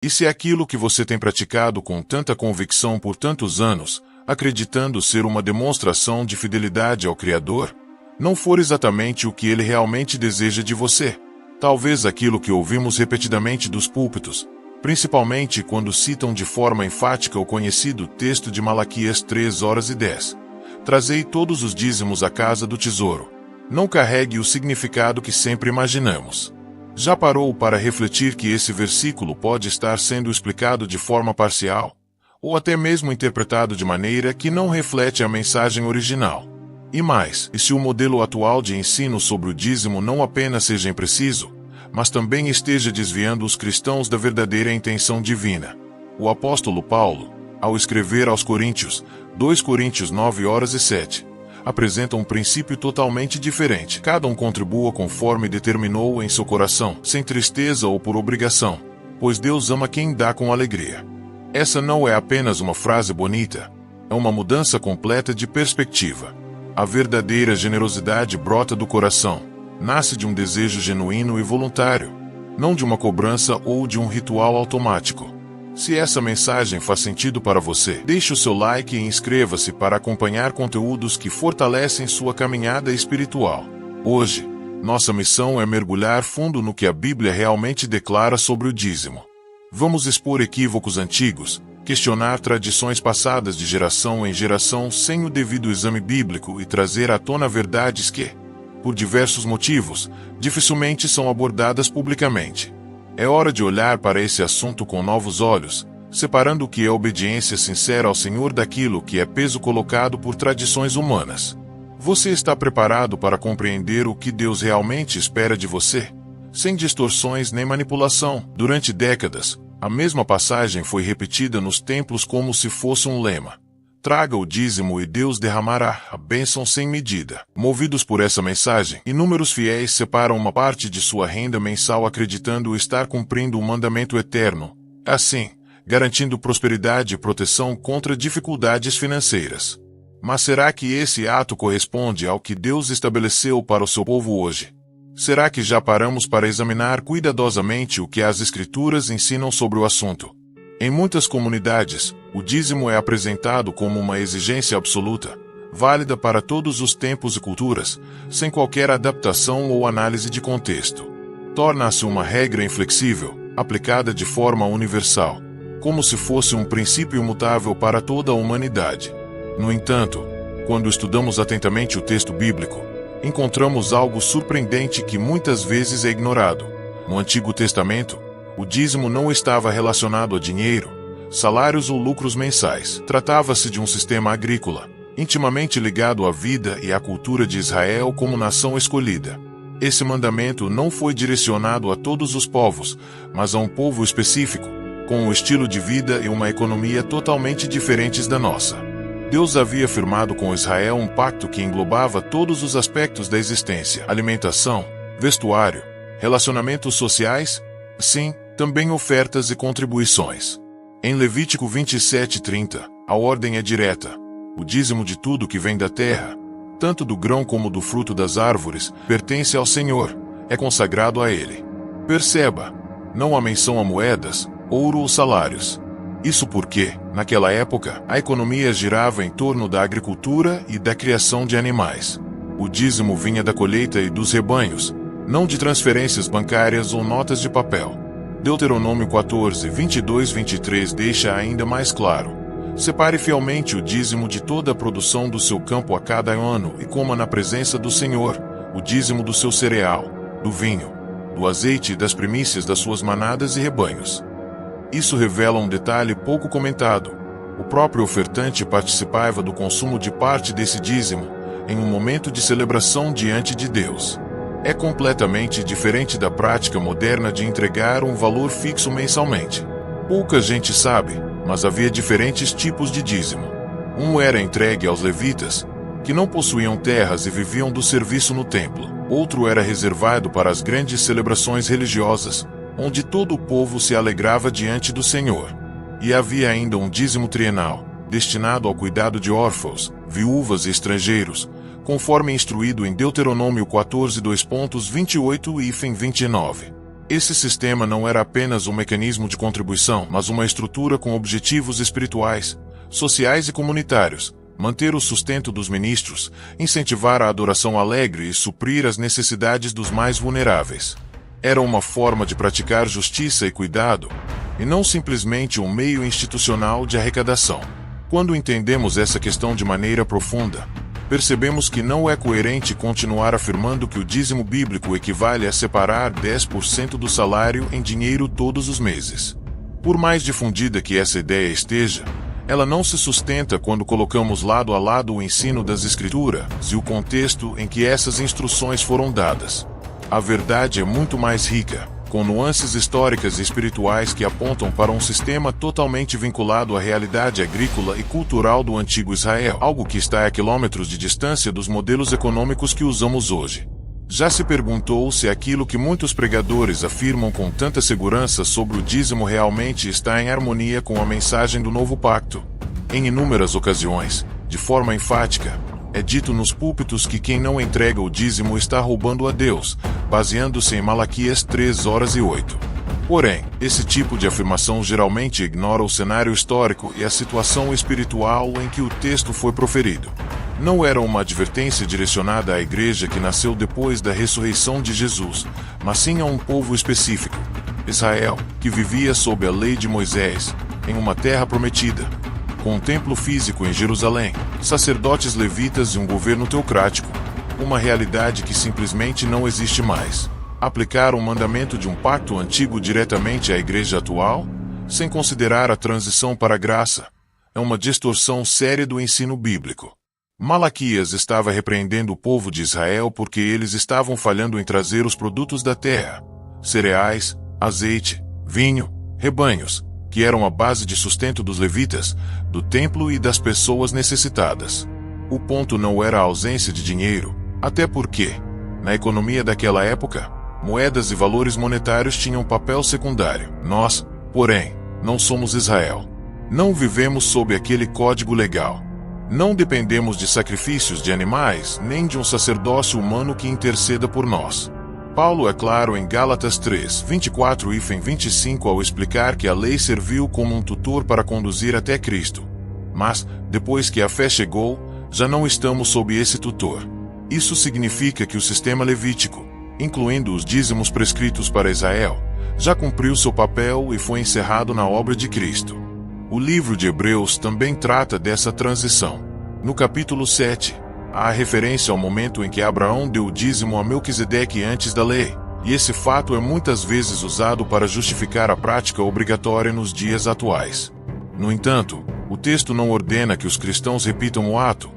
E se aquilo que você tem praticado com tanta convicção por tantos anos, acreditando ser uma demonstração de fidelidade ao Criador, não for exatamente o que Ele realmente deseja de você? Talvez aquilo que ouvimos repetidamente dos púlpitos, principalmente quando citam de forma enfática o conhecido texto de Malaquias 3:10. Trazei todos os dízimos à casa do tesouro. Não carregue o significado que sempre imaginamos. Já parou para refletir que esse versículo pode estar sendo explicado de forma parcial, ou até mesmo interpretado de maneira que não reflete a mensagem original? E mais, e se o modelo atual de ensino sobre o dízimo não apenas seja impreciso, mas também esteja desviando os cristãos da verdadeira intenção divina? O apóstolo Paulo, ao escrever aos Coríntios, 2 Coríntios 9:7, apresenta um princípio totalmente diferente. Cada um contribua conforme determinou em seu coração, sem tristeza ou por obrigação, pois Deus ama quem dá com alegria. Essa não é apenas uma frase bonita, é uma mudança completa de perspectiva. A verdadeira generosidade brota do coração, nasce de um desejo genuíno e voluntário, não de uma cobrança ou de um ritual automático. Se essa mensagem faz sentido para você, deixe o seu like e inscreva-se para acompanhar conteúdos que fortalecem sua caminhada espiritual. Hoje, nossa missão é mergulhar fundo no que a Bíblia realmente declara sobre o dízimo. Vamos expor equívocos antigos, questionar tradições passadas de geração em geração sem o devido exame bíblico e trazer à tona verdades que, por diversos motivos, dificilmente são abordadas publicamente. É hora de olhar para esse assunto com novos olhos, separando o que é obediência sincera ao Senhor daquilo que é peso colocado por tradições humanas. Você está preparado para compreender o que Deus realmente espera de você? Sem distorções nem manipulação. Durante décadas, a mesma passagem foi repetida nos templos como se fosse um lema: traga o dízimo e Deus derramará a bênção sem medida. Movidos por essa mensagem, inúmeros fiéis separam uma parte de sua renda mensal acreditando estar cumprindo um mandamento eterno, assim, garantindo prosperidade e proteção contra dificuldades financeiras. Mas será que esse ato corresponde ao que Deus estabeleceu para o seu povo hoje? Será que já paramos para examinar cuidadosamente o que as Escrituras ensinam sobre o assunto? Em muitas comunidades, o dízimo é apresentado como uma exigência absoluta, válida para todos os tempos e culturas, sem qualquer adaptação ou análise de contexto. Torna-se uma regra inflexível, aplicada de forma universal, como se fosse um princípio imutável para toda a humanidade. No entanto, quando estudamos atentamente o texto bíblico, encontramos algo surpreendente que muitas vezes é ignorado. No Antigo Testamento, o dízimo não estava relacionado a dinheiro, salários ou lucros mensais. Tratava-se de um sistema agrícola, intimamente ligado à vida e à cultura de Israel como nação escolhida. Esse mandamento não foi direcionado a todos os povos, mas a um povo específico, com um estilo de vida e uma economia totalmente diferentes da nossa. Deus havia firmado com Israel um pacto que englobava todos os aspectos da existência: alimentação, vestuário, relacionamentos sociais, sim, também ofertas e contribuições. Em Levítico 27:30, a ordem é direta: o dízimo de tudo que vem da terra, tanto do grão como do fruto das árvores, pertence ao Senhor, é consagrado a Ele. Perceba, não há menção a moedas, ouro ou salários. Isso porque, naquela época, a economia girava em torno da agricultura e da criação de animais. O dízimo vinha da colheita e dos rebanhos, não de transferências bancárias ou notas de papel. Deuteronômio 14:22-23 deixa ainda mais claro: separe fielmente o dízimo de toda a produção do seu campo a cada ano e coma na presença do Senhor o dízimo do seu cereal, do vinho, do azeite e das primícias das suas manadas e rebanhos. Isso revela um detalhe pouco comentado: o próprio ofertante participava do consumo de parte desse dízimo, em um momento de celebração diante de Deus. É completamente diferente da prática moderna de entregar um valor fixo mensalmente. Pouca gente sabe, mas havia diferentes tipos de dízimo. Um era entregue aos levitas, que não possuíam terras e viviam do serviço no templo. Outro era reservado para as grandes celebrações religiosas, onde todo o povo se alegrava diante do Senhor. E havia ainda um dízimo trienal, destinado ao cuidado de órfãos, viúvas e estrangeiros, conforme instruído em Deuteronômio 14:28 e 29. Esse sistema não era apenas um mecanismo de contribuição, mas uma estrutura com objetivos espirituais, sociais e comunitários, manter o sustento dos ministros, incentivar a adoração alegre e suprir as necessidades dos mais vulneráveis. Era uma forma de praticar justiça e cuidado, e não simplesmente um meio institucional de arrecadação. Quando entendemos essa questão de maneira profunda, percebemos que não é coerente continuar afirmando que o dízimo bíblico equivale a separar 10% do salário em dinheiro todos os meses. Por mais difundida que essa ideia esteja, ela não se sustenta quando colocamos lado a lado o ensino das Escrituras e o contexto em que essas instruções foram dadas. A verdade é muito mais rica, com nuances históricas e espirituais que apontam para um sistema totalmente vinculado à realidade agrícola e cultural do antigo Israel, algo que está a quilômetros de distância dos modelos econômicos que usamos hoje. Já se perguntou se aquilo que muitos pregadores afirmam com tanta segurança sobre o dízimo realmente está em harmonia com a mensagem do novo pacto? Em inúmeras ocasiões, de forma enfática, é dito nos púlpitos que quem não entrega o dízimo está roubando a Deus, baseando-se em Malaquias 3:8. Porém, esse tipo de afirmação geralmente ignora o cenário histórico e a situação espiritual em que o texto foi proferido. Não era uma advertência direcionada à igreja que nasceu depois da ressurreição de Jesus, mas sim a um povo específico, Israel, que vivia sob a lei de Moisés, em uma terra prometida, com um templo físico em Jerusalém, sacerdotes levitas e um governo teocrático, uma realidade que simplesmente não existe mais. Aplicar um mandamento de um pacto antigo diretamente à igreja atual, sem considerar a transição para a graça, é uma distorção séria do ensino bíblico. Malaquias estava repreendendo o povo de Israel porque eles estavam falhando em trazer os produtos da terra, cereais, azeite, vinho, rebanhos, que eram a base de sustento dos levitas, do templo e das pessoas necessitadas. O ponto não era a ausência de dinheiro, até porque, na economia daquela época, moedas e valores monetários tinham papel secundário. Nós, porém, não somos Israel. Não vivemos sob aquele código legal. Não dependemos de sacrifícios de animais, nem de um sacerdócio humano que interceda por nós. Paulo é claro em Gálatas 3:24-25 ao explicar que a lei serviu como um tutor para conduzir até Cristo. Mas, depois que a fé chegou, já não estamos sob esse tutor. Isso significa que o sistema levítico, incluindo os dízimos prescritos para Israel, já cumpriu seu papel e foi encerrado na obra de Cristo. O livro de Hebreus também trata dessa transição. No capítulo 7, há referência ao momento em que Abraão deu o dízimo a Melquisedeque antes da lei, e esse fato é muitas vezes usado para justificar a prática obrigatória nos dias atuais. No entanto, o texto não ordena que os cristãos repitam o ato,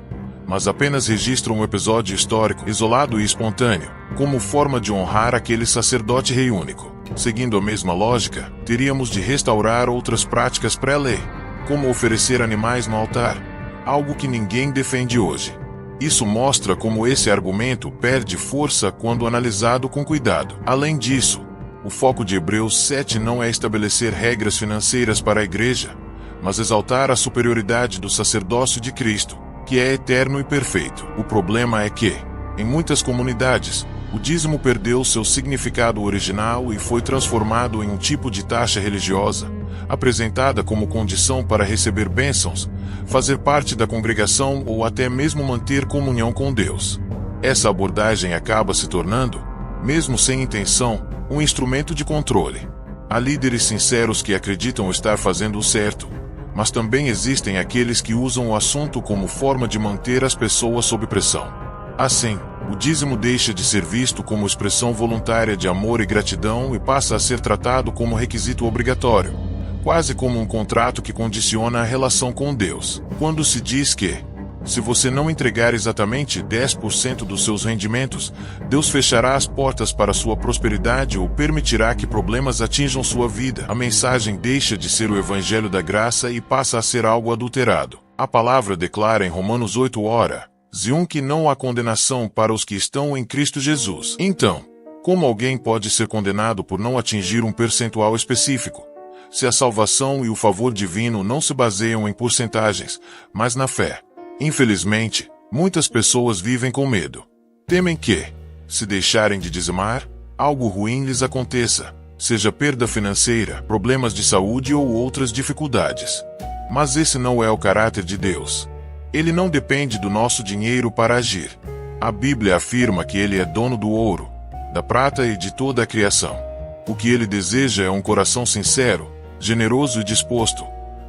mas apenas registra um episódio histórico isolado e espontâneo, como forma de honrar aquele sacerdote rei único. Seguindo a mesma lógica, teríamos de restaurar outras práticas pré-lei, como oferecer animais no altar, algo que ninguém defende hoje. Isso mostra como esse argumento perde força quando analisado com cuidado. Além disso, o foco de Hebreus 7 não é estabelecer regras financeiras para a igreja, mas exaltar a superioridade do sacerdócio de Cristo, que é eterno e perfeito. O problema é que, em muitas comunidades, o dízimo perdeu seu significado original e foi transformado em um tipo de taxa religiosa, apresentada como condição para receber bênçãos, fazer parte da congregação ou até mesmo manter comunhão com Deus. Essa abordagem acaba se tornando, mesmo sem intenção, um instrumento de controle. Há líderes sinceros que acreditam estar fazendo o certo, mas também existem aqueles que usam o assunto como forma de manter as pessoas sob pressão. Assim, o dízimo deixa de ser visto como expressão voluntária de amor e gratidão e passa a ser tratado como requisito obrigatório, quase como um contrato que condiciona a relação com Deus. Quando se diz que, se você não entregar exatamente 10% dos seus rendimentos, Deus fechará as portas para sua prosperidade ou permitirá que problemas atinjam sua vida, a mensagem deixa de ser o evangelho da graça e passa a ser algo adulterado. A palavra declara em Romanos 8:1 que não há condenação para os que estão em Cristo Jesus. Então, como alguém pode ser condenado por não atingir um percentual específico, se a salvação e o favor divino não se baseiam em porcentagens, mas na fé? Infelizmente, muitas pessoas vivem com medo. Temem que, se deixarem de dizimar, algo ruim lhes aconteça, seja perda financeira, problemas de saúde ou outras dificuldades. Mas esse não é o caráter de Deus. Ele não depende do nosso dinheiro para agir. A Bíblia afirma que Ele é dono do ouro, da prata e de toda a criação. O que Ele deseja é um coração sincero, generoso e disposto,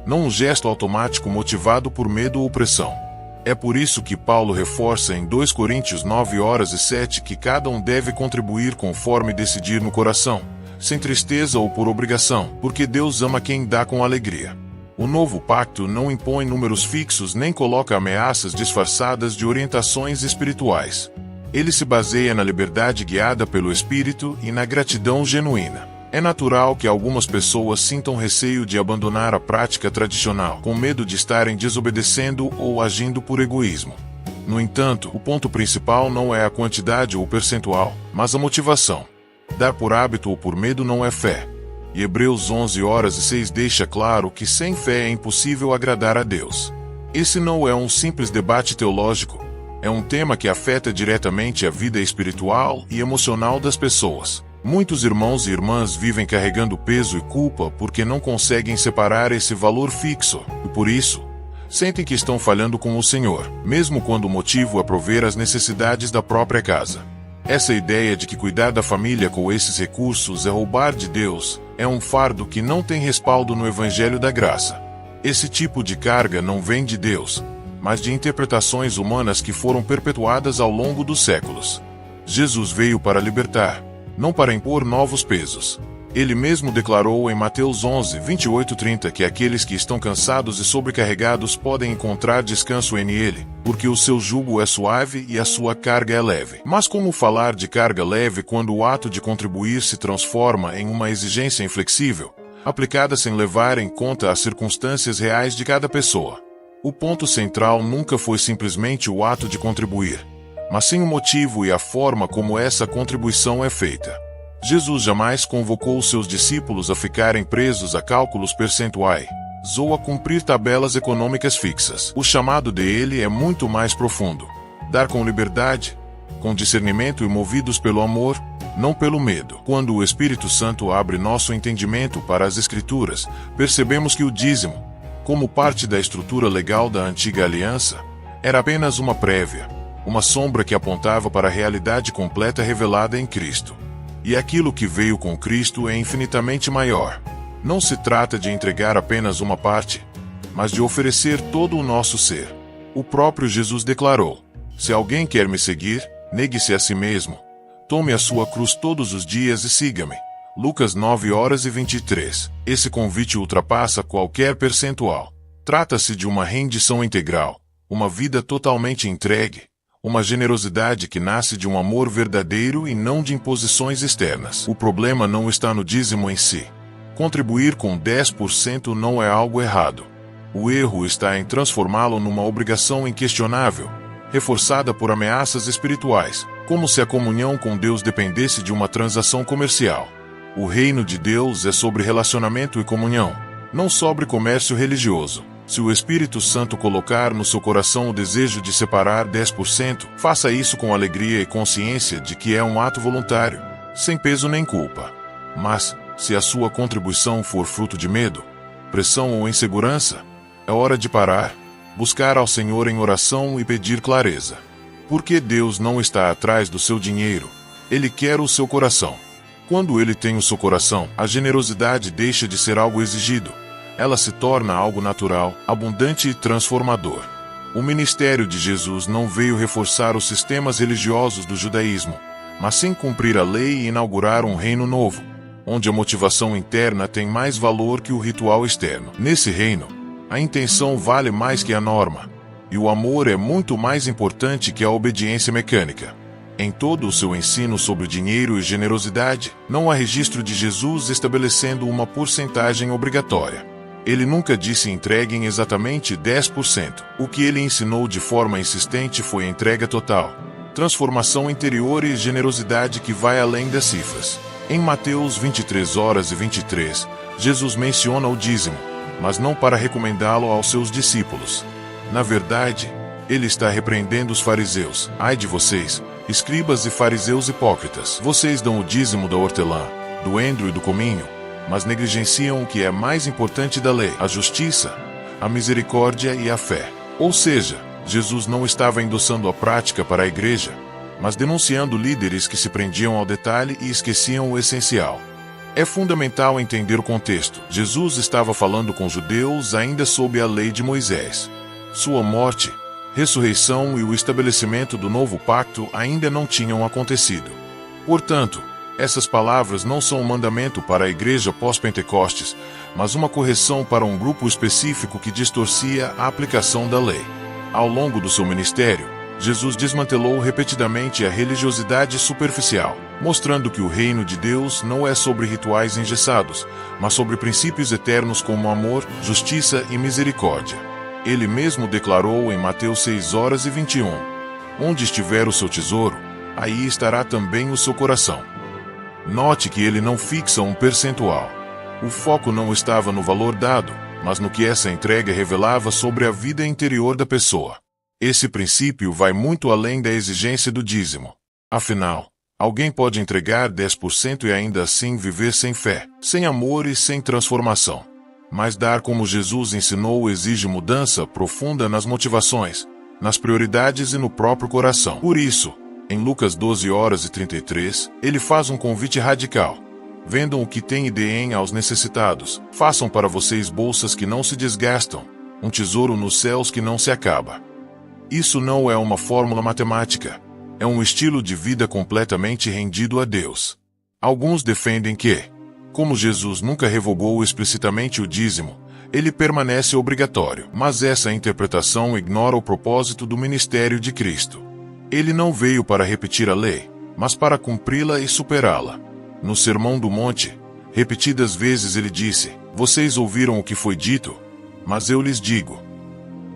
não um gesto automático motivado por medo ou pressão. É por isso que Paulo reforça em 2 Coríntios 9:7 que cada um deve contribuir conforme decidir no coração, sem tristeza ou por obrigação, porque Deus ama quem dá com alegria. O novo pacto não impõe números fixos nem coloca ameaças disfarçadas de orientações espirituais. Ele se baseia na liberdade guiada pelo Espírito e na gratidão genuína. É natural que algumas pessoas sintam receio de abandonar a prática tradicional, com medo de estarem desobedecendo ou agindo por egoísmo. No entanto, o ponto principal não é a quantidade ou percentual, mas a motivação. Dar por hábito ou por medo não é fé. E Hebreus 11:6 deixa claro que sem fé é impossível agradar a Deus. Esse não é um simples debate teológico, é um tema que afeta diretamente a vida espiritual e emocional das pessoas. Muitos irmãos e irmãs vivem carregando peso e culpa porque não conseguem separar esse valor fixo, e por isso, sentem que estão falhando com o Senhor, mesmo quando o motivo é prover as necessidades da própria casa. Essa ideia de que cuidar da família com esses recursos é roubar de Deus é um fardo que não tem respaldo no Evangelho da Graça. Esse tipo de carga não vem de Deus, mas de interpretações humanas que foram perpetuadas ao longo dos séculos. Jesus veio para libertar, não para impor novos pesos. Ele mesmo declarou em Mateus 11:28-30 que aqueles que estão cansados e sobrecarregados podem encontrar descanso em Ele, porque o seu jugo é suave e a sua carga é leve. Mas como falar de carga leve quando o ato de contribuir se transforma em uma exigência inflexível, aplicada sem levar em conta as circunstâncias reais de cada pessoa? O ponto central nunca foi simplesmente o ato de contribuir, mas sim o motivo e a forma como essa contribuição é feita. Jesus jamais convocou seus discípulos a ficarem presos a cálculos percentuais ou a cumprir tabelas econômicas fixas. O chamado dele é muito mais profundo. Dar com liberdade, com discernimento e movidos pelo amor, não pelo medo. Quando o Espírito Santo abre nosso entendimento para as Escrituras, percebemos que o dízimo, como parte da estrutura legal da antiga aliança, era apenas uma prévia, uma sombra que apontava para a realidade completa revelada em Cristo. E aquilo que veio com Cristo é infinitamente maior. Não se trata de entregar apenas uma parte, mas de oferecer todo o nosso ser. O próprio Jesus declarou: se alguém quer me seguir, negue-se a si mesmo, tome a sua cruz todos os dias e siga-me. Lucas 9:23. Esse convite ultrapassa qualquer percentual. Trata-se de uma rendição integral, uma vida totalmente entregue, uma generosidade que nasce de um amor verdadeiro e não de imposições externas. O problema não está no dízimo em si. Contribuir com 10% não é algo errado. O erro está em transformá-lo numa obrigação inquestionável, reforçada por ameaças espirituais, como se a comunhão com Deus dependesse de uma transação comercial. O reino de Deus é sobre relacionamento e comunhão, não sobre comércio religioso. Se o Espírito Santo colocar no seu coração o desejo de separar 10%, faça isso com alegria e consciência de que é um ato voluntário, sem peso nem culpa. Mas, se a sua contribuição for fruto de medo, pressão ou insegurança, é hora de parar, buscar ao Senhor em oração e pedir clareza. Porque Deus não está atrás do seu dinheiro, Ele quer o seu coração. Quando Ele tem o seu coração, a generosidade deixa de ser algo exigido. Ela se torna algo natural, abundante e transformador. O ministério de Jesus não veio reforçar os sistemas religiosos do judaísmo, mas sim cumprir a lei e inaugurar um reino novo, onde a motivação interna tem mais valor que o ritual externo. Nesse reino, a intenção vale mais que a norma, e o amor é muito mais importante que a obediência mecânica. Em todo o seu ensino sobre dinheiro e generosidade, não há registro de Jesus estabelecendo uma porcentagem obrigatória. Ele nunca disse entreguem exatamente 10%. O que ele ensinou de forma insistente foi entrega total, transformação interior e generosidade que vai além das cifras. Em Mateus 23:23, Jesus menciona o dízimo, mas não para recomendá-lo aos seus discípulos. Na verdade, ele está repreendendo os fariseus. Ai de vocês, escribas e fariseus hipócritas! Vocês dão o dízimo da hortelã, do endro e do cominho, mas negligenciam o que é mais importante da lei: a justiça, a misericórdia e a fé. Ou seja, Jesus não estava endossando a prática para a igreja, mas denunciando líderes que se prendiam ao detalhe e esqueciam o essencial. É fundamental entender o contexto. Jesus estava falando com judeus ainda sob a lei de Moisés. Sua morte, ressurreição e o estabelecimento do novo pacto ainda não tinham acontecido. Portanto, essas palavras não são um mandamento para a igreja pós-Pentecostes, mas uma correção para um grupo específico que distorcia a aplicação da lei. Ao longo do seu ministério, Jesus desmantelou repetidamente a religiosidade superficial, mostrando que o reino de Deus não é sobre rituais engessados, mas sobre princípios eternos como amor, justiça e misericórdia. Ele mesmo declarou em Mateus 6:21: Onde estiver o seu tesouro, aí estará também o seu coração. Note que ele não fixa um percentual. O foco não estava no valor dado, mas no que essa entrega revelava sobre a vida interior da pessoa. Esse princípio vai muito além da exigência do dízimo. Afinal, alguém pode entregar 10% e ainda assim viver sem fé, sem amor e sem transformação. Mas dar como Jesus ensinou exige mudança profunda nas motivações, nas prioridades e no próprio coração. Por isso, em Lucas 12:33, ele faz um convite radical. Vendam o que têm e deem aos necessitados. Façam para vocês bolsas que não se desgastam, um tesouro nos céus que não se acaba. Isso não é uma fórmula matemática. É um estilo de vida completamente rendido a Deus. Alguns defendem que, como Jesus nunca revogou explicitamente o dízimo, ele permanece obrigatório. Mas essa interpretação ignora o propósito do ministério de Cristo. Ele não veio para repetir a lei, mas para cumpri-la e superá-la. No Sermão do Monte, repetidas vezes ele disse: Vocês ouviram o que foi dito, mas eu lhes digo.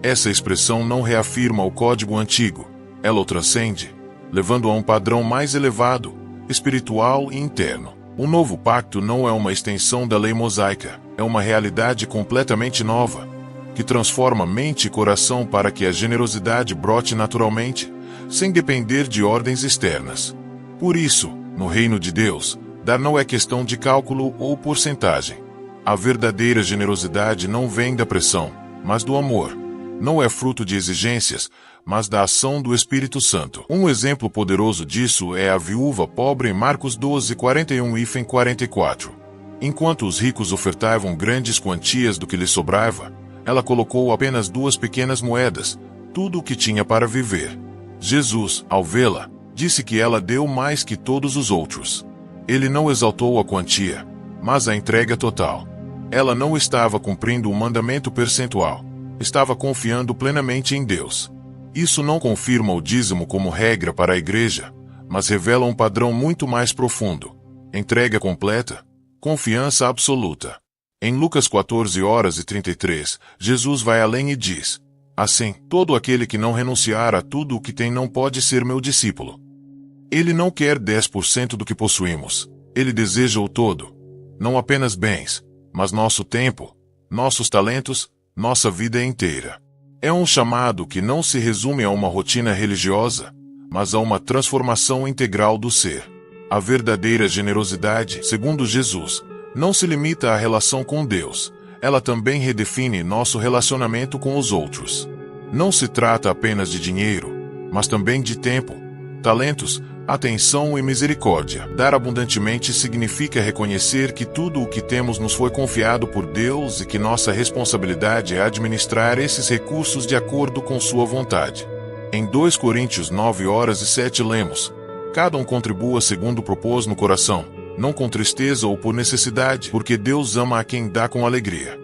Essa expressão não reafirma o código antigo, ela o transcende, levando a um padrão mais elevado, espiritual e interno. O novo pacto não é uma extensão da lei mosaica, é uma realidade completamente nova, que transforma mente e coração para que a generosidade brote naturalmente, sem depender de ordens externas. Por isso, no reino de Deus, dar não é questão de cálculo ou porcentagem. A verdadeira generosidade não vem da pressão, mas do amor. Não é fruto de exigências, mas da ação do Espírito Santo. Um exemplo poderoso disso é a viúva pobre em Marcos 12:41-44. Enquanto os ricos ofertavam grandes quantias do que lhes sobrava, ela colocou apenas 2 pequenas moedas, tudo o que tinha para viver. Jesus, ao vê-la, disse que ela deu mais que todos os outros. Ele não exaltou a quantia, mas a entrega total. Ela não estava cumprindo um mandamento percentual. Estava confiando plenamente em Deus. Isso não confirma o dízimo como regra para a igreja, mas revela um padrão muito mais profundo: entrega completa, confiança absoluta. Em Lucas 14:33, Jesus vai além e diz: Assim, todo aquele que não renunciar a tudo o que tem não pode ser meu discípulo. Ele não quer 10% do que possuímos. Ele deseja o todo. Não apenas bens, mas nosso tempo, nossos talentos, nossa vida inteira. É um chamado que não se resume a uma rotina religiosa, mas a uma transformação integral do ser. A verdadeira generosidade, segundo Jesus, não se limita à relação com Deus, ela também redefine nosso relacionamento com os outros. Não se trata apenas de dinheiro, mas também de tempo, talentos, atenção e misericórdia. Dar abundantemente significa reconhecer que tudo o que temos nos foi confiado por Deus e que nossa responsabilidade é administrar esses recursos de acordo com sua vontade. Em 2 Coríntios 9:7 lemos: Cada um contribua segundo propôs no coração, não com tristeza ou por necessidade, porque Deus ama a quem dá com alegria.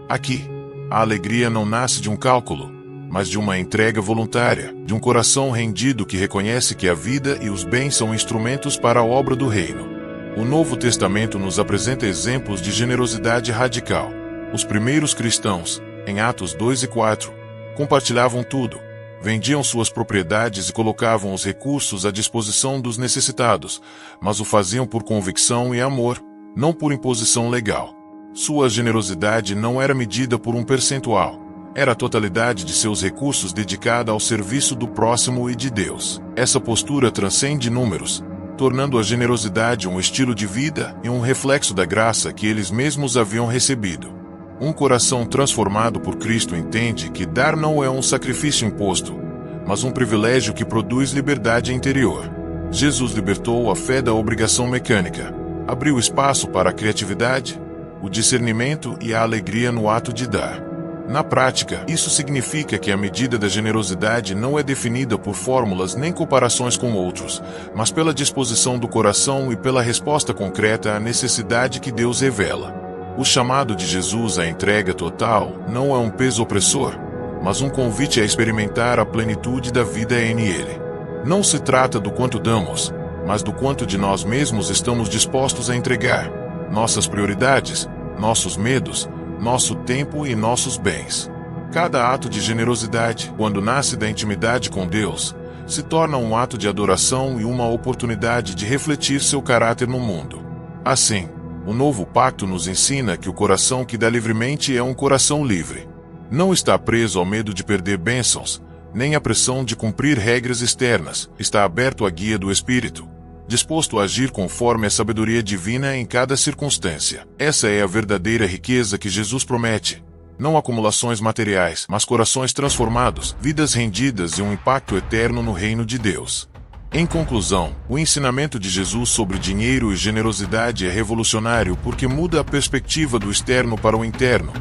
Aqui, a alegria não nasce de um cálculo, mas de uma entrega voluntária, de um coração rendido que reconhece que a vida e os bens são instrumentos para a obra do reino. O Novo Testamento nos apresenta exemplos de generosidade radical. Os primeiros cristãos, em Atos 2:4, compartilhavam tudo, vendiam suas propriedades e colocavam os recursos à disposição dos necessitados, mas o faziam por convicção e amor, não por imposição legal. Sua generosidade não era medida por um percentual. Era a totalidade de seus recursos dedicada ao serviço do próximo e de Deus. Essa postura transcende números. tornando a generosidade um estilo de vida e um reflexo da graça que eles mesmos haviam recebido. Um coração transformado por Cristo entende que dar não é um sacrifício imposto, mas um privilégio que produz liberdade interior. Jesus libertou a fé da obrigação mecânica, abriu espaço para a criatividade, o discernimento e a alegria no ato de dar. Na prática, isso significa que a medida da generosidade não é definida por fórmulas nem comparações com outros, mas pela disposição do coração e pela resposta concreta à necessidade que Deus revela. O chamado de Jesus à entrega total não é um peso opressor, mas um convite a experimentar a plenitude da vida nele. Não se trata do quanto damos, mas do quanto de nós mesmos estamos dispostos a entregar, nossas prioridades, nossos medos, nosso tempo e nossos bens. Cada ato de generosidade, quando nasce da intimidade com Deus, se torna um ato de adoração e uma oportunidade de refletir seu caráter no mundo. Assim, o novo pacto nos ensina que o coração que dá livremente é um coração livre. Não está preso ao medo de perder bênçãos, nem à pressão de cumprir regras externas, está aberto à guia do Espírito, disposto a agir conforme a sabedoria divina em cada circunstância. Essa é a verdadeira riqueza que Jesus promete. Não acumulações materiais, mas corações transformados, vidas rendidas e um impacto eterno no reino de Deus. Em conclusão, o ensinamento de Jesus sobre dinheiro e generosidade é revolucionário porque muda a perspectiva do externo para o interno,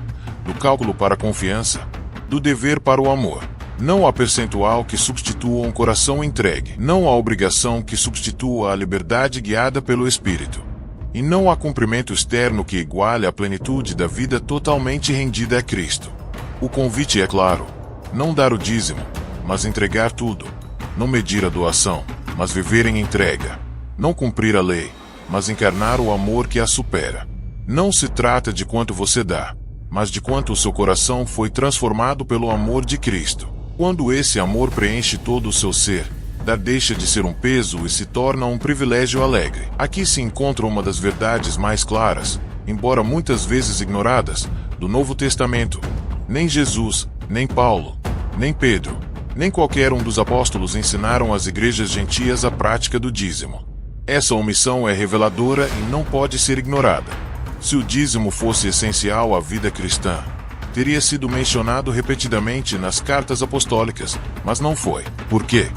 do cálculo para a confiança, do dever para o amor. Não há percentual que substitua um coração entregue. Não há obrigação que substitua a liberdade guiada pelo Espírito. E não há cumprimento externo que iguale a plenitude da vida totalmente rendida a Cristo. O convite é claro: não dar o dízimo, mas entregar tudo. Não medir a doação, mas viver em entrega. Não cumprir a lei, mas encarnar o amor que a supera. Não se trata de quanto você dá, mas de quanto o seu coração foi transformado pelo amor de Cristo. Quando esse amor preenche todo o seu ser, dar deixa de ser um peso e se torna um privilégio alegre. Aqui se encontra uma das verdades mais claras, embora muitas vezes ignoradas, do Novo Testamento. Nem Jesus, nem Paulo, nem Pedro, nem qualquer um dos apóstolos ensinaram às igrejas gentias a prática do dízimo. Essa omissão é reveladora e não pode ser ignorada. Se o dízimo fosse essencial à vida cristã, teria sido mencionado repetidamente nas cartas apostólicas, mas não foi. Por quê?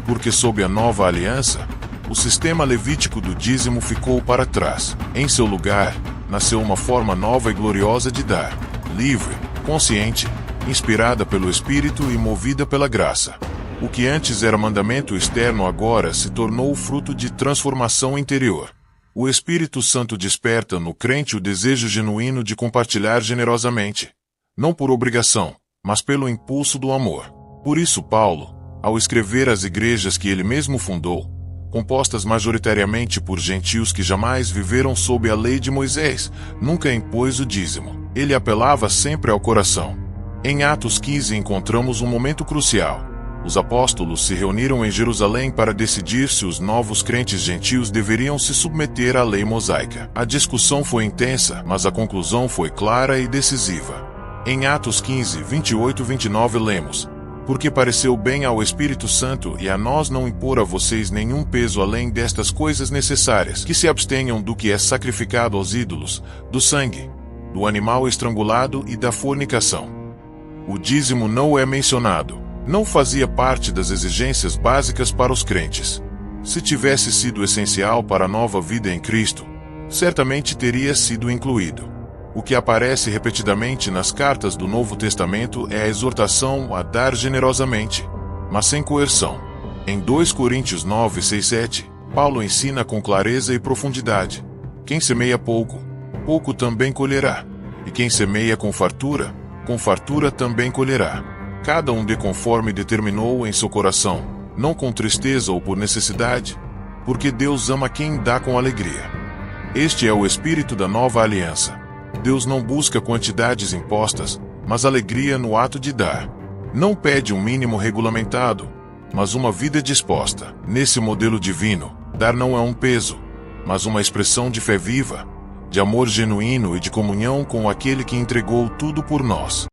Porque sob a nova aliança, o sistema levítico do dízimo ficou para trás. Em seu lugar, nasceu uma forma nova e gloriosa de dar, livre, consciente, inspirada pelo Espírito e movida pela graça. O que antes era mandamento externo agora se tornou fruto de transformação interior. O Espírito Santo desperta no crente o desejo genuíno de compartilhar generosamente. Não por obrigação, mas pelo impulso do amor. Por isso Paulo, ao escrever às igrejas que ele mesmo fundou, compostas majoritariamente por gentios que jamais viveram sob a lei de Moisés, nunca impôs o dízimo. Ele apelava sempre ao coração. Em Atos 15 encontramos um momento crucial. Os apóstolos se reuniram em Jerusalém para decidir se os novos crentes gentios deveriam se submeter à lei mosaica. A discussão foi intensa, mas a conclusão foi clara e decisiva. Em Atos 15, 28 e 29 lemos: porque pareceu bem ao Espírito Santo e a nós não impor a vocês nenhum peso além destas coisas necessárias, que se abstenham do que é sacrificado aos ídolos, do sangue, do animal estrangulado e da fornicação. O dízimo não é mencionado. Não fazia parte das exigências básicas para os crentes. Se tivesse sido essencial para a nova vida em Cristo, certamente teria sido incluído. O que aparece repetidamente nas cartas do Novo Testamento é a exortação a dar generosamente, mas sem coerção. Em 2 Coríntios 9, 6, 7, Paulo ensina com clareza e profundidade: quem semeia pouco, pouco também colherá, e quem semeia com fartura também colherá. Cada um dê conforme determinou em seu coração, não com tristeza ou por necessidade, porque Deus ama quem dá com alegria. Este é o espírito da nova aliança. Deus não busca quantidades impostas, mas alegria no ato de dar. Não pede um mínimo regulamentado, mas uma vida disposta. Nesse modelo divino, dar não é um peso, mas uma expressão de fé viva, de amor genuíno e de comunhão com aquele que entregou tudo por nós.